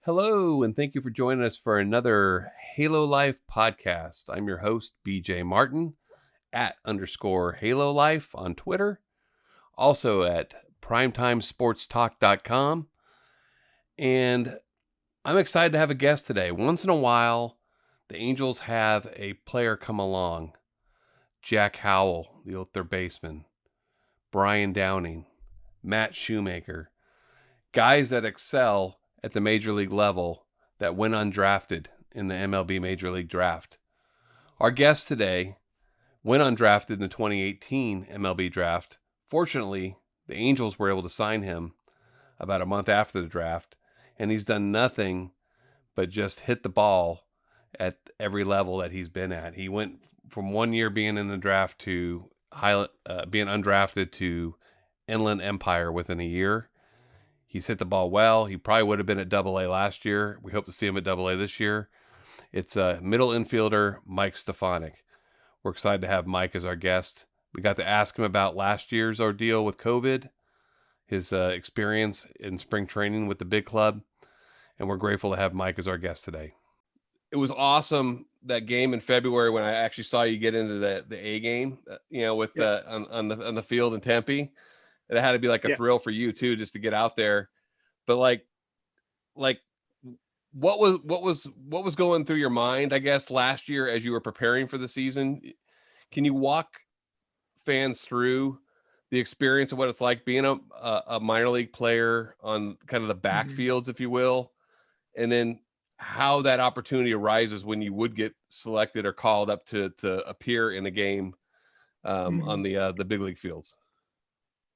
Hello, and thank you for joining us for another HaloLife podcast. I'm your host, BJ Martin, at _HaloLife on Twitter, also at primetimesportstalk.com. And I'm excited to have a guest today. Once in a while, the Angels have a player come along. Jack Howell, the old third baseman, Brian Downing, Matt Shoemaker, guys that excel at the major league level that went undrafted in the MLB Major League Draft. Our guest today went undrafted in the 2018 MLB Draft. Fortunately, the Angels were able to sign him about a month after the draft, and he's done nothing but just hit the ball at every level that he's been at. He went from 1 year being in the draft to being undrafted to Inland Empire within a year. He's hit the ball well. He probably would have been at Double A last year. We hope to see him at Double A this year. It's middle infielder Mike Stefanic. We're excited to have Mike as our guest. We got to ask him about last year's ordeal with COVID, his experience in spring training with the big club, and we're grateful to have Mike as our guest today. It was awesome, that game in February when I actually saw you get into the A game, with on the field in Tempe. It had to be like a thrill for you too, just to get out there. But like what was going through your mind, I guess, last year as you were preparing for the season? Can you walk fans through the experience of what it's like being a minor league player on kind of the backfields, if you will, and then how that opportunity arises when you would get selected or called up to appear in a game on the big league fields?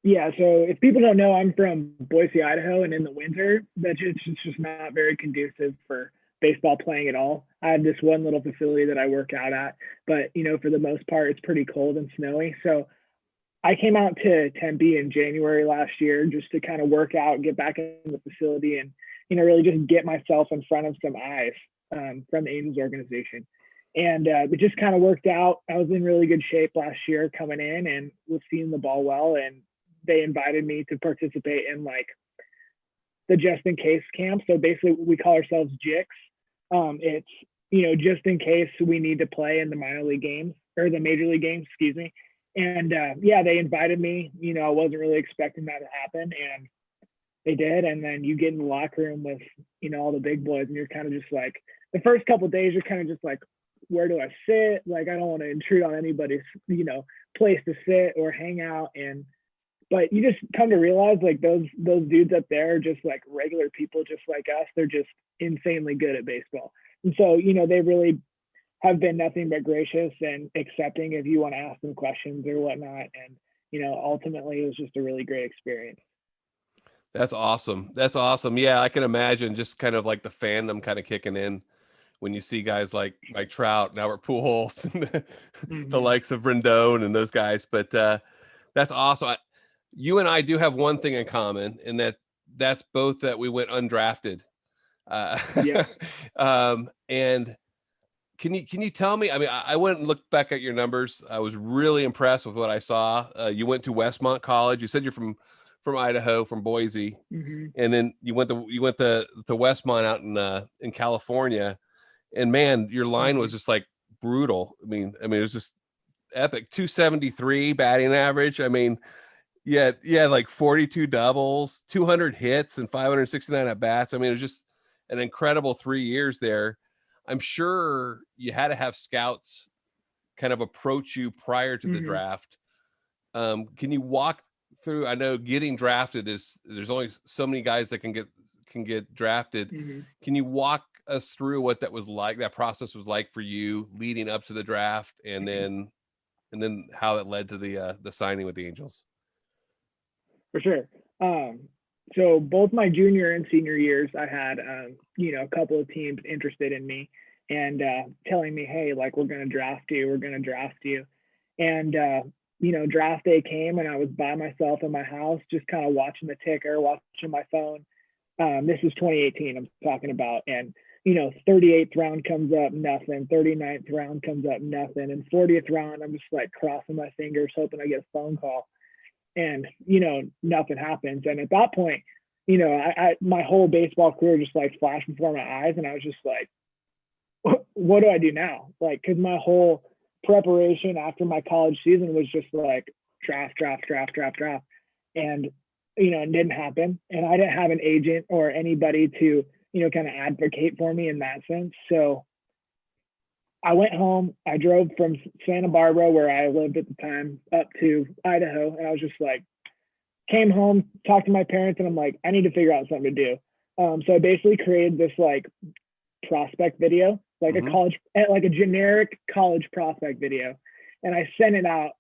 Yeah, so if people don't know, I'm from Boise, Idaho, and in the winter, it's just not very conducive for baseball playing at all. I have this one little facility that I work out at, but for the most part, it's pretty cold and snowy. So I came out to Tempe in January last year just to kind of work out, get back in the facility, and really just get myself in front of some eyes from the Angels organization. And it just kind of worked out. I was in really good shape last year coming in and was seeing the ball well, and they invited me to participate in like the just in case camp. So basically we call ourselves JICs. It's, just in case we need to play in the minor league games or the major league games, excuse me. And they invited me. I wasn't really expecting that to happen, and they did. And then you get in the locker room with, all the big boys, and you're kind of just like, the first couple of days, you're kind of just like, where do I sit? Like, I don't want to intrude on anybody's, place to sit or hang out. But you just come to realize like those dudes up there are just like regular people just like us. They're just insanely good at baseball. And so, they really have been nothing but gracious and accepting if you want to ask them questions or whatnot. And, ultimately it was just a really great experience. That's awesome. That's awesome. Yeah, I can imagine just kind of like the fandom kind of kicking in when you see guys like Trout and Albert Pujols and the likes of Rendon and those guys. But that's awesome. You and I do have one thing in common, and that's both that we went undrafted. And can you tell me? I mean, I went and looked back at your numbers. I was really impressed with what I saw. You went to Westmont College. You said you're from Idaho, from Boise, and then you went to Westmont out in California. And man, your line was just like brutal. I mean, it was just epic. 273 batting average. I mean. Yeah, like 42 doubles, 200 hits, and 569 at bats. I mean, it was just an incredible 3 years there. I'm sure you had to have scouts kind of approach you prior to the draft. Can you walk through? I know getting drafted there's only so many guys that can get drafted. Can you walk us through what that was like? That process was like for you leading up to the draft, and then how it led to the signing with the Angels. For sure. So both my junior and senior years, I had, a couple of teams interested in me and telling me, hey, like, we're going to draft you. And, draft day came and I was by myself in my house, just kind of watching the ticker, watching my phone. This is 2018 I'm talking about. And, 38th round comes up, nothing. 39th round comes up, nothing. And 40th round, I'm just like crossing my fingers, hoping I get a phone call. And, nothing happens. And at that point, my whole baseball career just like flashed before my eyes, and I was just like, what do I do now? Like, because my whole preparation after my college season was just like draft, and it didn't happen, and I didn't have an agent or anybody to kind of advocate for me in that sense. So I went home. I drove from Santa Barbara, where I lived at the time, up to Idaho, and I was just like, came home, talked to my parents, and I'm like, I need to figure out something to do. So I basically created this like prospect video, like a generic college prospect video, and I sent it out.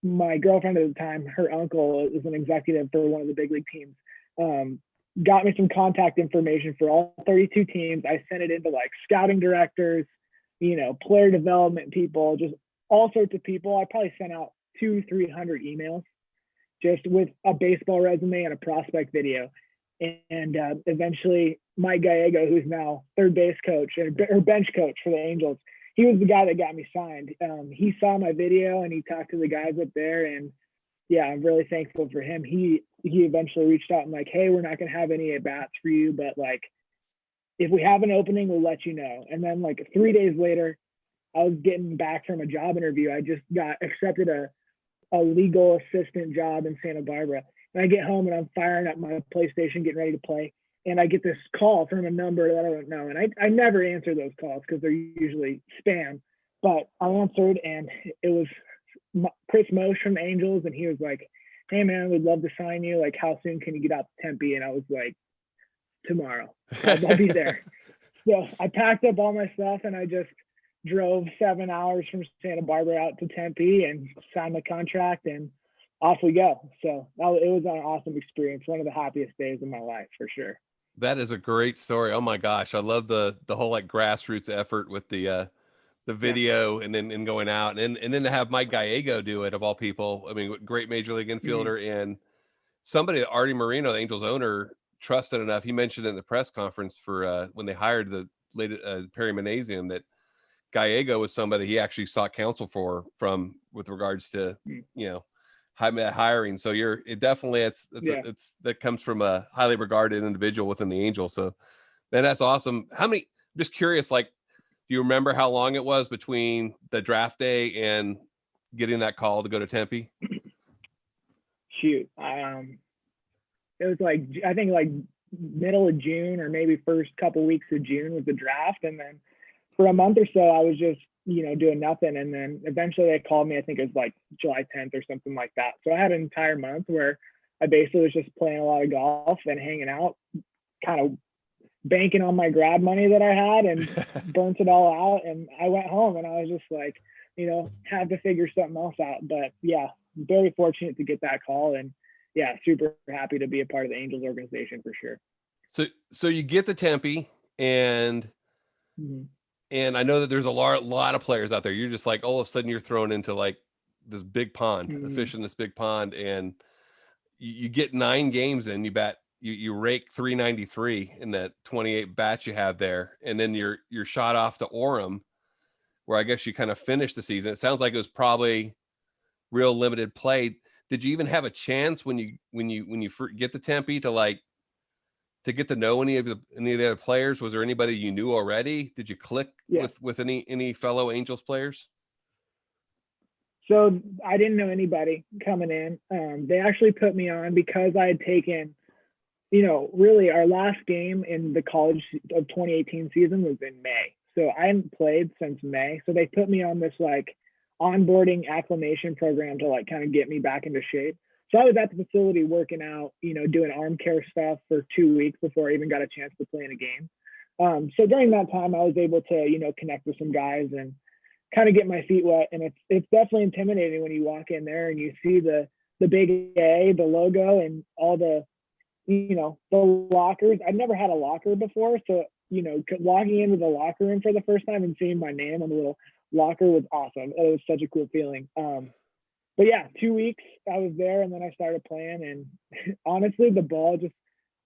My girlfriend at the time, her uncle is an executive for one of the big league teams. Got me some contact information for all 32 teams. I sent it into like scouting directors, player development people, just all sorts of people. I probably sent out 200-300 emails just with a baseball resume and a prospect video. And eventually Mike Gallego, who's now third base coach or bench coach for the Angels, he was the guy that got me signed. He saw my video and he talked to the guys up there, and yeah, I'm really thankful for him. He eventually reached out and like, hey, we're not going to have any at bats for you, but like, if we have an opening, we'll let you know. And then like 3 days later, I was getting back from a job interview. I just got accepted a legal assistant job in Santa Barbara. And I get home and I'm firing up my PlayStation, getting ready to play. And I get this call from a number that I don't know. And I never answer those calls because they're usually spam. But I answered, and it was Chris Mosh from Angels. And he was like, hey, man, we'd love to sign you. Like, how soon can you get out to Tempe? And I was like, tomorrow. I'll be there. So I packed up all my stuff and I just drove 7 hours from Santa Barbara out to Tempe and signed the contract, and off we go. So it was an awesome experience. One of the happiest days of my life for sure. That is a great story. Oh my gosh. I love the whole like grassroots effort with the video, and then going out and then to have Mike Gallego do it, of all people. I mean, great major league infielder, and somebody that Artie Moreno, the Angels owner, trusted enough. He mentioned in the press conference for when they hired the late Perry Manasium, that Gallego was somebody he actually sought counsel with regards to hiring. So it's that comes from a highly regarded individual within the Angels. So man, that's awesome. I'm just curious, like, do you remember how long it was between the draft day and getting that call to go to Tempe? Shoot. It was like, I think like middle of June or maybe first couple weeks of June was the draft. And then for a month or so, I was just, doing nothing. And then eventually they called me, I think it was like July 10th or something like that. So I had an entire month where I basically was just playing a lot of golf and hanging out, kind of banking on my grad money that I had, and burnt it all out. And I went home and I was just like, had to figure something else out. But yeah, very fortunate to get that call, and yeah, super happy to be a part of the Angels organization for sure. So you get to Tempe, and and I know that there's a lot of players out there. You're just like, all of a sudden you're thrown into like this big pond, a fish in this big pond, and you get 9 games in, you rake 393 in that 28 bats you have there, and then you're shot off to Orem, where I guess you kind of finished the season. It sounds like it was probably real limited play. Did you even have a chance when you get to Tempe to get to know any of the other players? Was there anybody you knew already? Did you click with any fellow Angels players? So I didn't know anybody coming in. They actually put me on because I had taken, really our last game in the college of 2018 season was in May. So I hadn't played since May. So they put me on this like onboarding acclimation program to like kind of get me back into shape. So I was at the facility working out, doing arm care stuff for 2 weeks before I even got a chance to play in a game. So during that time, I was able to, connect with some guys and kind of get my feet wet. And it's definitely intimidating when you walk in there and you see the big A, the logo, and all the, the lockers. I'd never had a locker before. So, walking into the locker room for the first time and seeing my name on the little locker was awesome. It was such a cool feeling. But yeah, 2 weeks I was there, and then I started playing, and honestly, the ball just,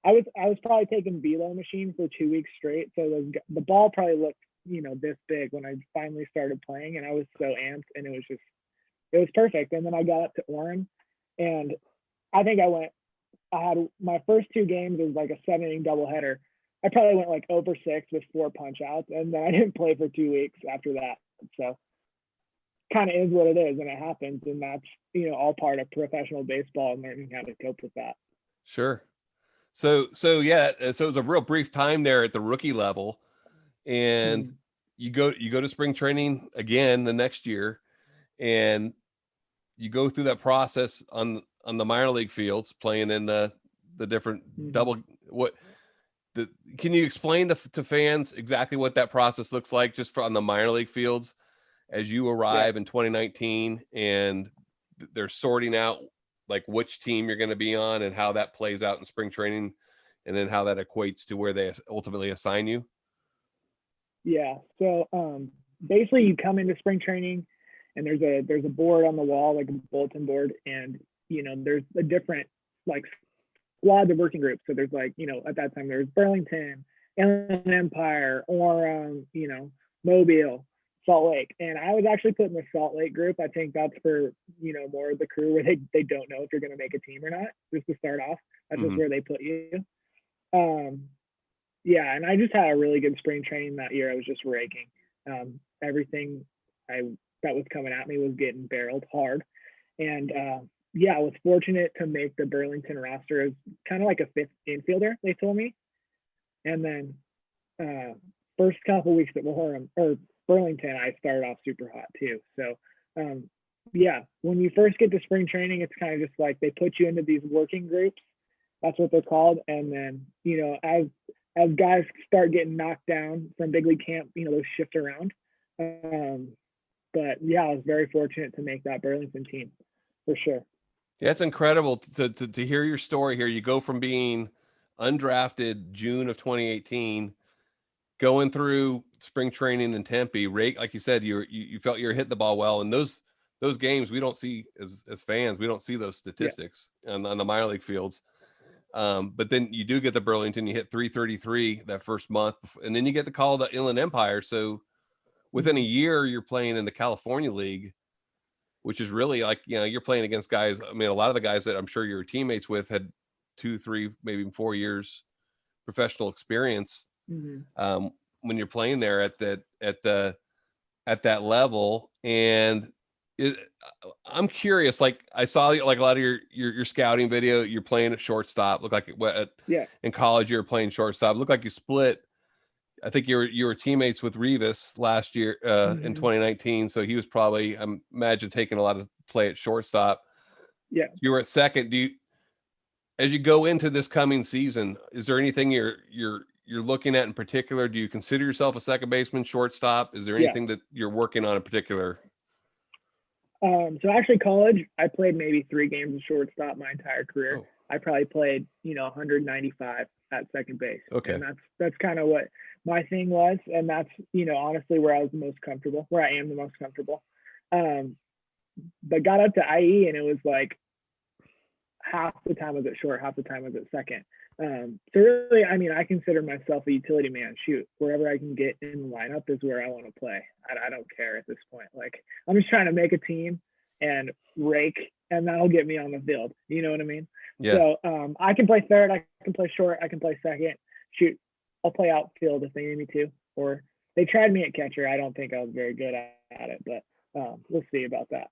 I was probably taking velo machine for 2 weeks straight. So the ball probably looked, this big when I finally started playing, and I was so amped, and it was perfect. And then I got up to Orem, and I think I went I had my first 2 games. It was like a 7 inning doubleheader. I probably went like over 6 with 4 punch outs, and then I didn't play for 2 weeks after that. So kind of is what it is, and it happens, and that's all part of professional baseball and learning how to cope with that. Sure. So yeah, so it was a real brief time there at the rookie level, and Mm-hmm. you go to spring training again the next year, and you go through that process on the minor league fields, playing in the different Mm-hmm. double. What the can you explain to fans exactly what that process looks like just on the minor league fields as you Yeah. arrive in 2019, and they're sorting out like which team you're going to be on and how that plays out in spring training, and then how that equates to where they ultimately assign you? Yeah. So basically, you come into spring training, and there's a board on the wall, like a bulletin board, and there's a different like squads of working groups. So there's like at that time there's Burlington, Inland Empire, or Mobile, Salt Lake, and I was actually put in the Salt Lake group. I think that's for more of the crew where they don't know if you're going to make a team or not. Just to start off, that's just where they put you. Um, yeah, and I just had a really good spring training that year. I was just raking. Everything I that was coming at me was getting barreled hard, and yeah, I was fortunate to make the Burlington roster as kind of like a 5th infielder. They told me, and then first couple weeks at Warren or Burlington, I started off super hot too. So yeah, when you first get to spring training, it's kind of just like they put you into these working groups. That's what they're called, and then as guys start getting knocked down from big league camp, those shift around. But yeah, I was very fortunate to make that Burlington team for sure. Yeah, it's incredible to hear your story here. You go from being undrafted June of 2018, going through spring training in Tempe, rake like you said, you felt you were hitting the ball well, and those games we don't see as fans, we don't see those Yeah. statistics on the minor league fields. But then you do get the Burlington, you hit 333 that first month, and then you get the call to Inland Empire. So within a Mm-hmm. year, you're playing in the California League, which is really like, you're playing against guys. I mean, a lot of the guys that I'm sure you were teammates with had 2, 3, maybe 4 years professional experience. Mm-hmm. When you're playing there at that level, and it, I'm curious. Like I saw like a lot of your scouting video. You're playing at shortstop. Look like Yeah. in college you were playing shortstop. Look like you split. I think you were teammates with Rivas last year in Mm-hmm. 2019. So he was probably, I imagine, taking a lot of play at shortstop. Yeah. You were at second. As you go into this coming season, is there anything you're looking at in particular? Do you consider yourself a second baseman, shortstop? Is there Yeah. anything that you're working on in particular? So actually, college, I played maybe 3 games of shortstop my entire career. Oh, I probably played 195 at second base, okay. and that's kind of what my thing was, and that's honestly where I was the most comfortable, where I am the most comfortable. But got up to IE, and it was like half the time was at short, half the time was at second. So really, I mean, I consider myself a utility man. Shoot, wherever I can get in the lineup is where I want to play. I don't care at this point. Like I'm just trying to make a team and rake, and that'll get me on the field. You know what I mean? Yeah. So I can play third, I can play short, I can play second. Shoot, I'll play outfield if they need me to. Or they tried me at catcher. I don't think I was very good at it, but we'll see about that.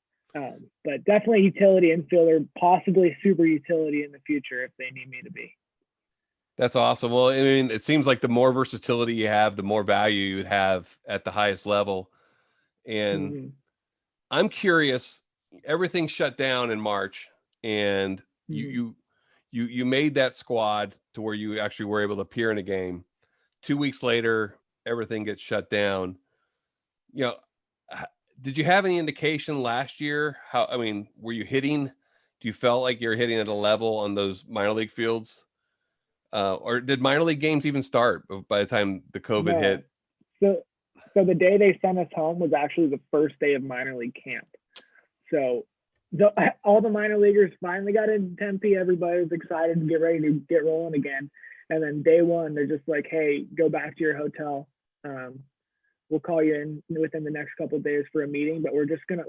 But definitely utility infielder, possibly super utility in the future if they need me to be. That's awesome. Well, I mean, it seems like the more versatility you have, the more value you would have at the highest level. And Mm-hmm. I'm curious, everything shut down in March, and you Mm-hmm. you you made that squad to where you actually were able to appear in a game. 2 weeks later, everything gets shut down. You know, h- did you have any indication last year how, I mean, were you hitting? Do you felt like you're hitting at a level on those minor league fields? Or did minor league games even start by the time the COVID hit? No. So the day they sent us home was actually the first day of minor league camp. So all the minor leaguers finally got into Tempe. Everybody was excited to get ready to get rolling again. And then day one, they're just like, "Hey, go back to your hotel. We'll call you in within the next couple of days for a meeting, but we're just gonna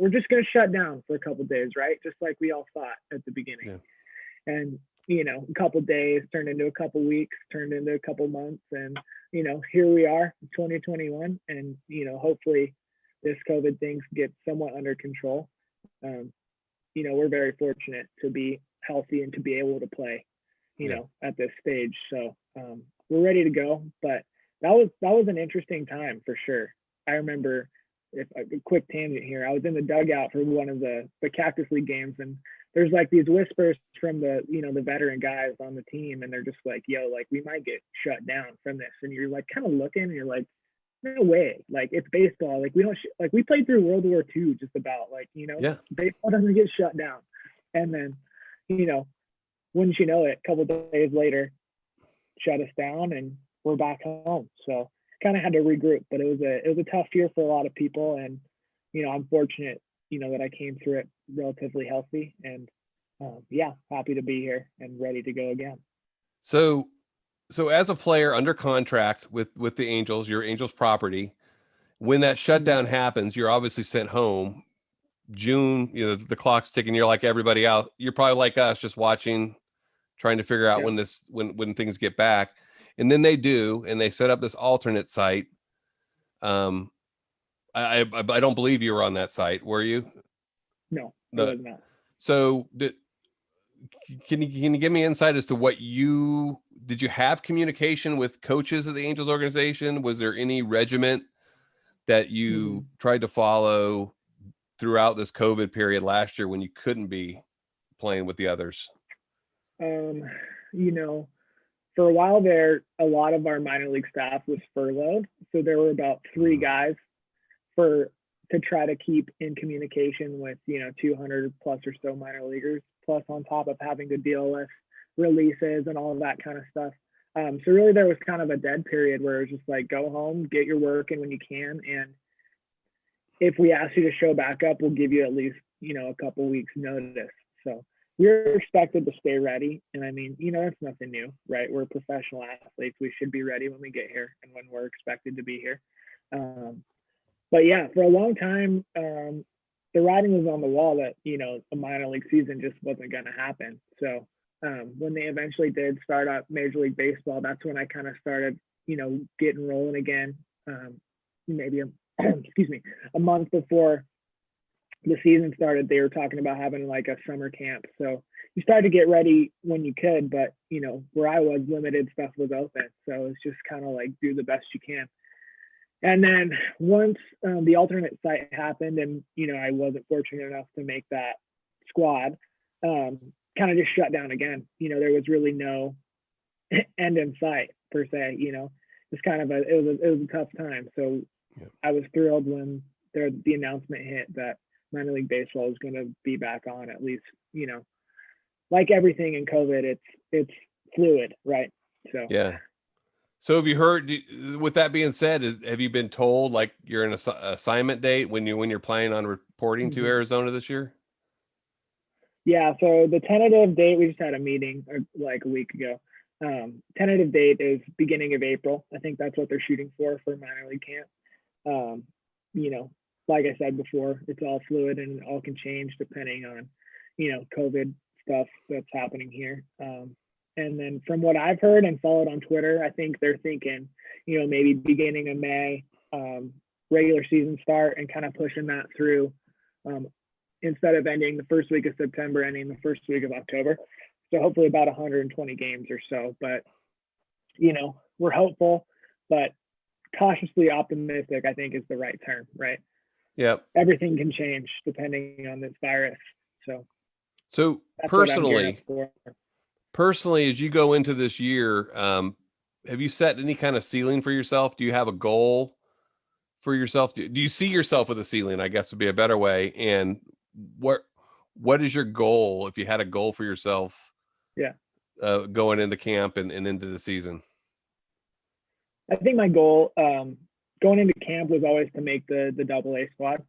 shut down for a couple of days, right? Just like we all thought at the beginning." Yeah. And a couple days turned into a couple weeks, turned into a couple months, and here we are, 2021, and hopefully this COVID thing gets somewhat under control. We're very fortunate to be healthy and to be able to play, at this stage. So we're ready to go. But that was an interesting time for sure. I remember, if a quick tangent here, I was in the dugout for one of the Cactus League games, and there's like these whispers from the the veteran guys on the team, and they're just like, yo, like we might get shut down from this. And you're like kind of looking, and you're like, no way, like it's baseball, like we don't like we played through World War II just about, like Yeah. baseball doesn't get shut down. And then wouldn't you know it, a couple of days later shut us down and we're back home. So kind of had to regroup, but it was a tough year for a lot of people, and I'm fortunate that I came through it relatively healthy, and happy to be here and ready to go again. So as a player under contract with the Angels, your Angels property, when that shutdown happens, you're obviously sent home. June, the clock's ticking. You're like everybody else. You're probably like us, just watching, trying to figure out when things get back. And then they do, and they set up this alternate site. I don't believe you were on that site, were you? No, I was not. So can you give me insight as to did you have communication with coaches of the Angels organization? Was there any regiment that you tried to follow throughout this COVID period last year when you couldn't be playing with the others? For a while there, a lot of our minor league staff was furloughed. So there were about 3 guys to try to keep in communication with, 200 plus or so minor leaguers, plus on top of having to deal with releases and all of that kind of stuff. So really there was kind of a dead period where it was just like, go home, get your work in when you can. And if we ask you to show back up, we'll give you at least, a couple weeks notice. So we're expected to stay ready. And I mean, that's nothing new, right? We're professional athletes. We should be ready when we get here and when we're expected to be here. But yeah, for a long time, the writing was on the wall that, a minor league season just wasn't going to happen. So when they eventually did start up Major League Baseball, that's when I kind of started, getting rolling again. Maybe a month before the season started, they were talking about having like a summer camp. So you started to get ready when you could, but where I was, limited stuff was open. So it's just kind of like do the best you can. And then once the alternate site happened, and I wasn't fortunate enough to make that squad, kind of just shut down again. There was really no end in sight per se. It's kind of it was a tough time. So I was thrilled when the announcement hit that minor league baseball is going to be back on, at least. Like everything in COVID, it's fluid, right? So yeah. So have you heard? With that being said, have you been told like you're in an assignment date when you're planning on reporting to Arizona this year? Yeah. So the tentative date, we just had a meeting like a week ago. Tentative date is beginning of April. I think that's what they're shooting for minor league camp. Like I said before, it's all fluid and it all can change depending on, COVID stuff that's happening here. And then from what I've heard and followed on Twitter, I think they're thinking, maybe beginning of May, regular season start, and kind of pushing that through instead of ending the first week of September, ending the first week of October. So hopefully about 120 games or so. But, we're hopeful, but cautiously optimistic, I think, is the right term, right? Yep. Everything can change depending on this virus. So personally, as you go into this year, have you set any kind of ceiling for yourself? Do you have a goal for yourself? Do you see yourself with a ceiling, I guess would be a better way. And what is your goal, if you had a goal for yourself? Yeah. Going into camp and into the season? I think my goal going into camp was always to make the AA squad,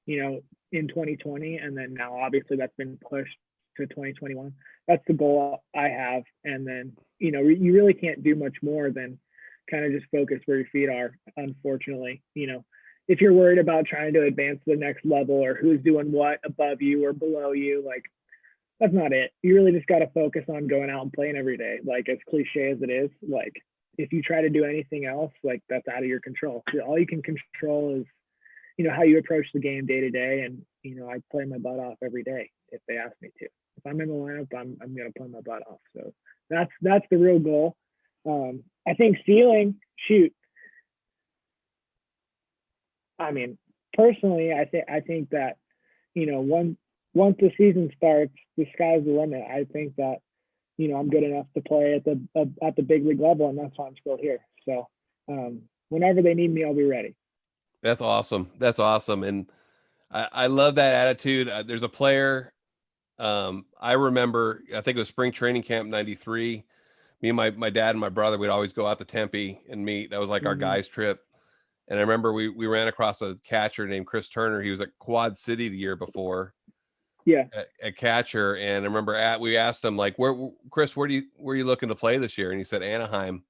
in 2020. And then now obviously that's been pushed to 2021. That's the goal I have. And then, you really can't do much more than kind of just focus where your feet are. Unfortunately, if you're worried about trying to advance to the next level or who's doing what above you or below you, like that's not it. You really just got to focus on going out and playing every day. Like, as cliche as it is, like, if you try to do anything else, like, that's out of your control. All you can control is, how you approach the game day to day. And, I play my butt off every day if they ask me to. If I'm in the lineup, I'm going to play my butt off. So that's the real goal. I think ceiling, shoot. I mean, personally, I think that, once the season starts, the sky's the limit. I think that, I'm good enough to play at the big league level, and that's why I'm still here. So whenever they need me, I'll be ready. That's awesome. That's awesome. And I love that attitude. There's a player, I remember, I think it was spring training camp 93. Me and my dad and my brother would always go out to Tempe and meet. That was like our guys trip. And I remember we ran across a catcher named Chris Turner. He was at Quad City the year before. Yeah. At catcher. And I remember we asked him, like, Chris, where are you looking to play this year? And he said Anaheim.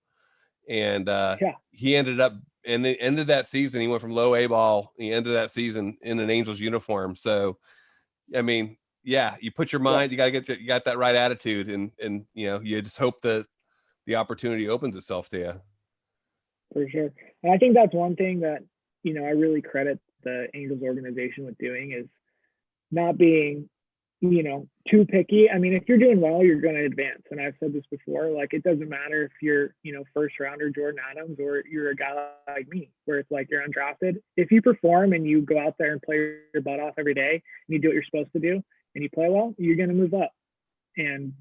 And Yeah. he ended up, and the end of that season, he went from low A ball. He ended that season in an Angels uniform. So, I mean, yeah, you put your mind, you got that right attitude, and you just hope that the opportunity opens itself to you. For sure. And I think that's one thing that, I really credit the Angels organization with doing, is not being, too picky. I mean, if you're doing well, you're going to advance. And I've said this before, like, it doesn't matter if you're, first rounder Jordan Adams, or you're a guy like me, where it's like you're undrafted. If you perform and you go out there and play your butt off every day, and you do what you're supposed to do, and you play well, you're going to move up. And,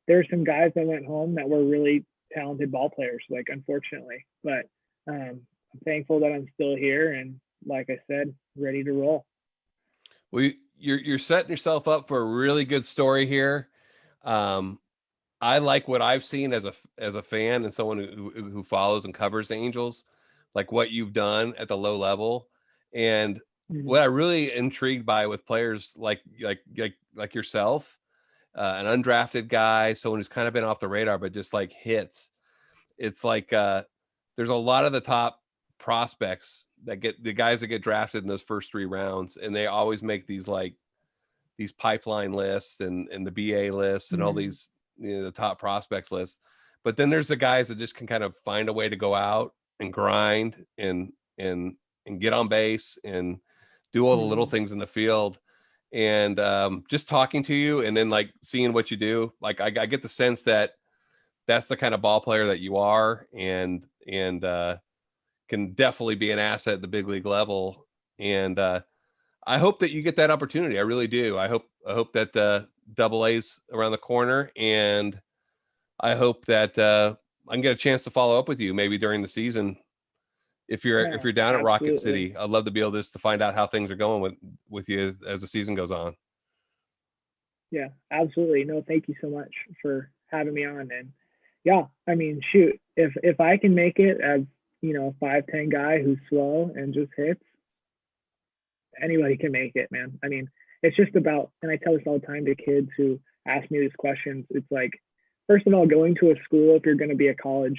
there's some guys that went home that were really talented ball players, like, unfortunately, but I'm thankful that I'm still here. And like I said, ready to roll. Well, you're setting yourself up for a really good story here. I like what I've seen as a fan and someone who follows and covers the Angels, like what you've done at the low level, and what I really intrigued by with players like yourself, an undrafted guy, someone who's kind of been off the radar but just like hits. It's like there's a lot of the top prospects that get the guys that get drafted in those first 3 rounds, and they always make these pipeline lists and the BA lists and all these the top prospects lists. But then there's the guys that just can kind of find a way to go out and grind and get on base and do all the little things in the field. And just talking to you and then like seeing what you do, like I get the sense that that's the kind of ball player that you are, and can definitely be an asset at the big league level. And I hope that you get that opportunity. I really do. I hope that Double A's around the corner, and I hope that I can get a chance to follow up with you maybe during the season. If you're down at Rocket City, I'd love to be able to find out how things are going with you as the season goes on. Yeah, absolutely. No, thank you so much for having me on. And yeah, I mean, shoot, if I can make it as, a 5'10" guy who's slow and just hits, anybody can make it, man. I mean, it's just about, and I tell this all the time to kids who ask me these questions. It's like, first of all, going to a school, if you're going to be a college,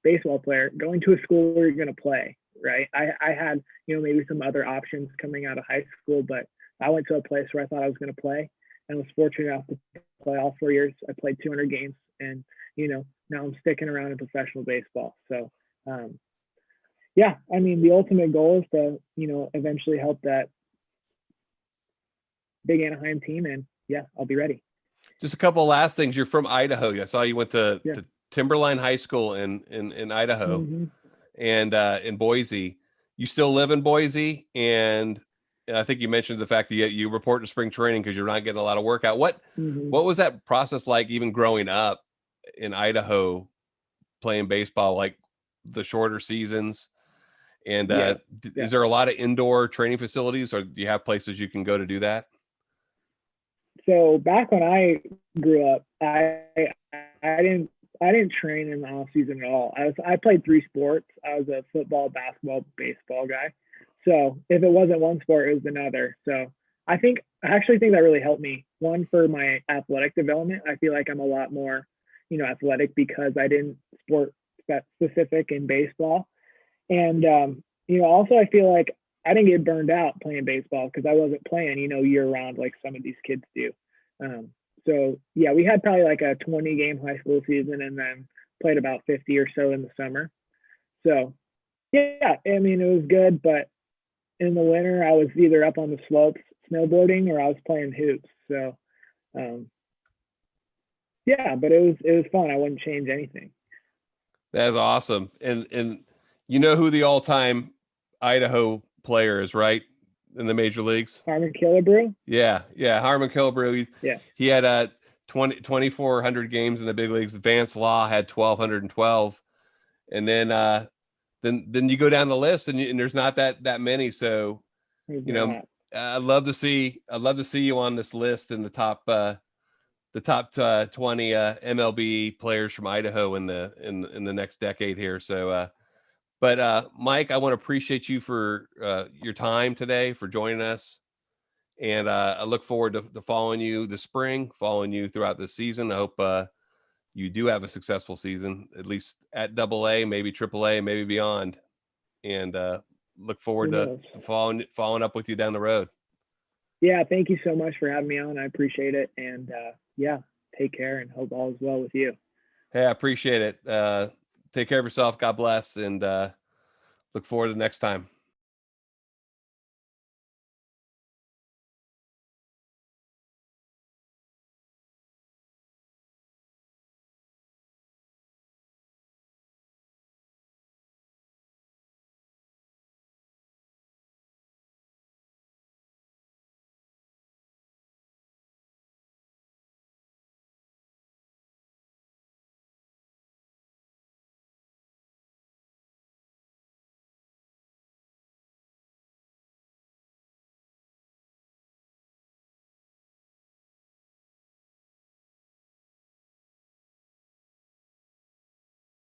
baseball player, going to a school where you're going to play, right? I had, maybe some other options coming out of high school, but I went to a place where I thought I was going to play, and was fortunate enough to play all 4 years. I played 200 games, and, now I'm sticking around in professional baseball. So, yeah, I mean, the ultimate goal is to, eventually help that big Anaheim team. And yeah, I'll be ready. Just a couple of last things. You're from Idaho. I saw you went to Timberline High School in Idaho, and in Boise. You still live in Boise, and I think you mentioned the fact that you report to spring training because you're not getting a lot of workout. What was that process like, even growing up in Idaho, playing baseball, like the shorter seasons? And is there a lot of indoor training facilities, or do you have places you can go to do that? So back when I grew up, I didn't train in the off season at all. I played 3 sports. I was a football, basketball, baseball guy. So if it wasn't one sport, it was another. So I actually think that really helped me. One, for my athletic development. I feel like I'm a lot more, athletic because I didn't sport specific in baseball. And, also I feel like I didn't get burned out playing baseball because I wasn't playing, year round like some of these kids do. So yeah, we had probably like a 20 game high school season and then played about 50 or so in the summer. So yeah, I mean, it was good, but in the winter, I was either up on the slopes snowboarding or I was playing hoops. So um, yeah, but it was fun. I wouldn't change anything. That is awesome. And you know who the all-time Idaho player is, right? In the major leagues? Harmon Killebrew. Yeah, yeah. Harmon Killebrew. Yeah, He had 2,400 games in the big leagues. Vance Law had 1,212. And then you go down the list and there's not that many. So, there's you know, not. I'd love to see you on this list in the top 20 MLB players from Idaho in the next decade here. So, but Mike, I want to appreciate you for your time today, for joining us, and I look forward to following you this spring, following you throughout the season. I hope you do have a successful season, at least at Double A, maybe Triple A, maybe beyond, and look forward Who to, knows? to following up with you down the road. Yeah, thank you so much for having me on. I appreciate it. And yeah, take care and hope all is well with you. Hey, I appreciate it. Take care of yourself. God bless, and look forward to the next time.